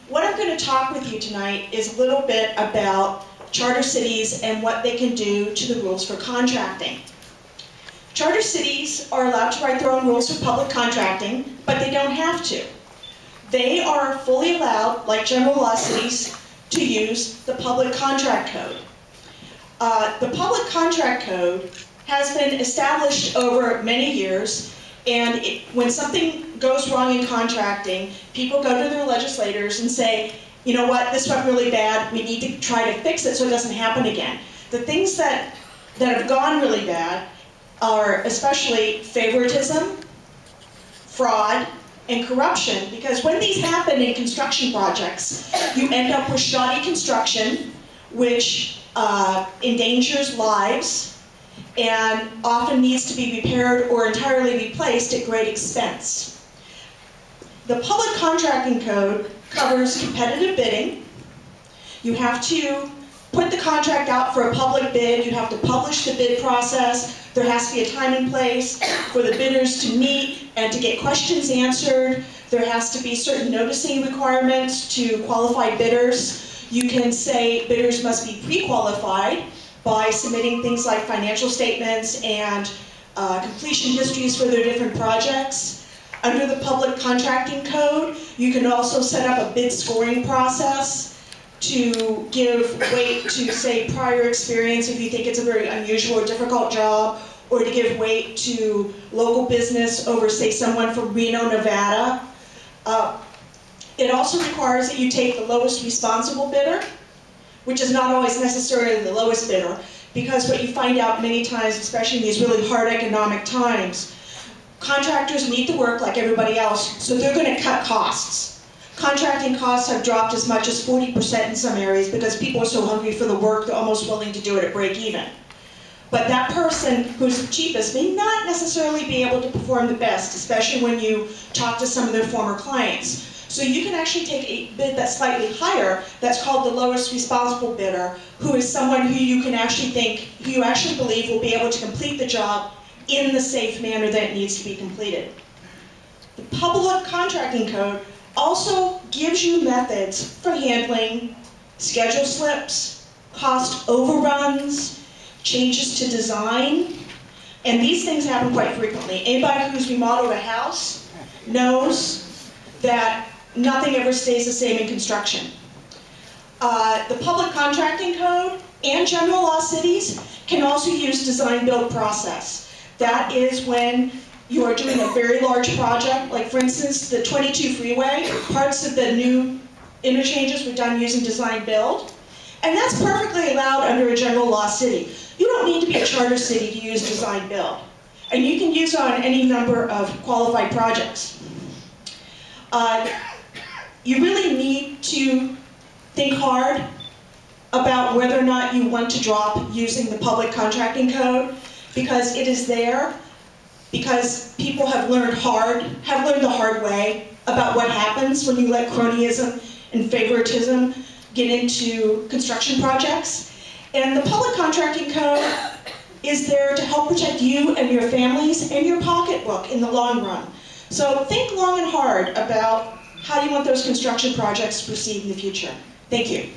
What I'm going to talk with you tonight is a little bit about charter cities and what they can do to the rules for contracting. Charter cities are allowed to write their own rules for public contracting, but they don't have to. They are fully allowed, like general law cities, to use the Public Contract Code. The Public Contract Code has been established over many years, and when something goes wrong in contracting, people go to their legislators and say, you know what, this went really bad, we need to try to fix it so it doesn't happen again. The things that have gone really bad are especially favoritism, fraud, and corruption, because when these happen in construction projects, you end up with shoddy construction, which endangers lives and often needs to be repaired or entirely replaced at great expense. The Public Contracting Code covers competitive bidding. You have to put the contract out for a public bid. You have to publish the bid process. There has to be a time and place for the bidders to meet and to get questions answered. There has to be certain noticing requirements to qualified bidders. You can say bidders must be pre-qualified by submitting things like financial statements and completion histories for their different projects. Under the Public Contracting Code, you can also set up a bid scoring process to give weight to, say, prior experience if you think it's a very unusual or difficult job, or to give weight to local business over, say, someone from Reno, Nevada. It also requires that you take the lowest responsible bidder, which is not always necessarily the lowest bidder, because what you find out many times, especially in these really hard economic times, contractors need the work like everybody else, so they're going to cut costs. Contracting costs have dropped as much as 40% in some areas because people are so hungry for the work, they're almost willing to do it at break even. But that person who's the cheapest may not necessarily be able to perform the best, especially when you talk to some of their former clients. So you can actually take a bid that's slightly higher, that's called the lowest responsible bidder, who is someone who you can actually think, who you actually believe will be able to complete the job in the safe manner that it needs to be completed. The Public Contracting Code also gives you methods for handling schedule slips, cost overruns, changes to design, and these things happen quite frequently. Anybody who's remodeled a house knows that nothing ever stays the same in construction. The Public Contracting Code and general law cities can also use design-build process. That is when you are doing a very large project, like for instance the 22 freeway, parts of the new interchanges were done using design-build, and that's perfectly allowed under a general law city. You don't need to be a charter city to use design-build, and you can use it on any number of qualified projects. You really need to think hard about whether or not you want to drop using the Public Contracting Code, because it is there because people have learned the hard way about what happens when you let cronyism and favoritism get into construction projects. And the Public Contracting Code is there to help protect you and your families and your pocketbook in the long run. So think long and hard about how you want those construction projects to proceed in the future. Thank you.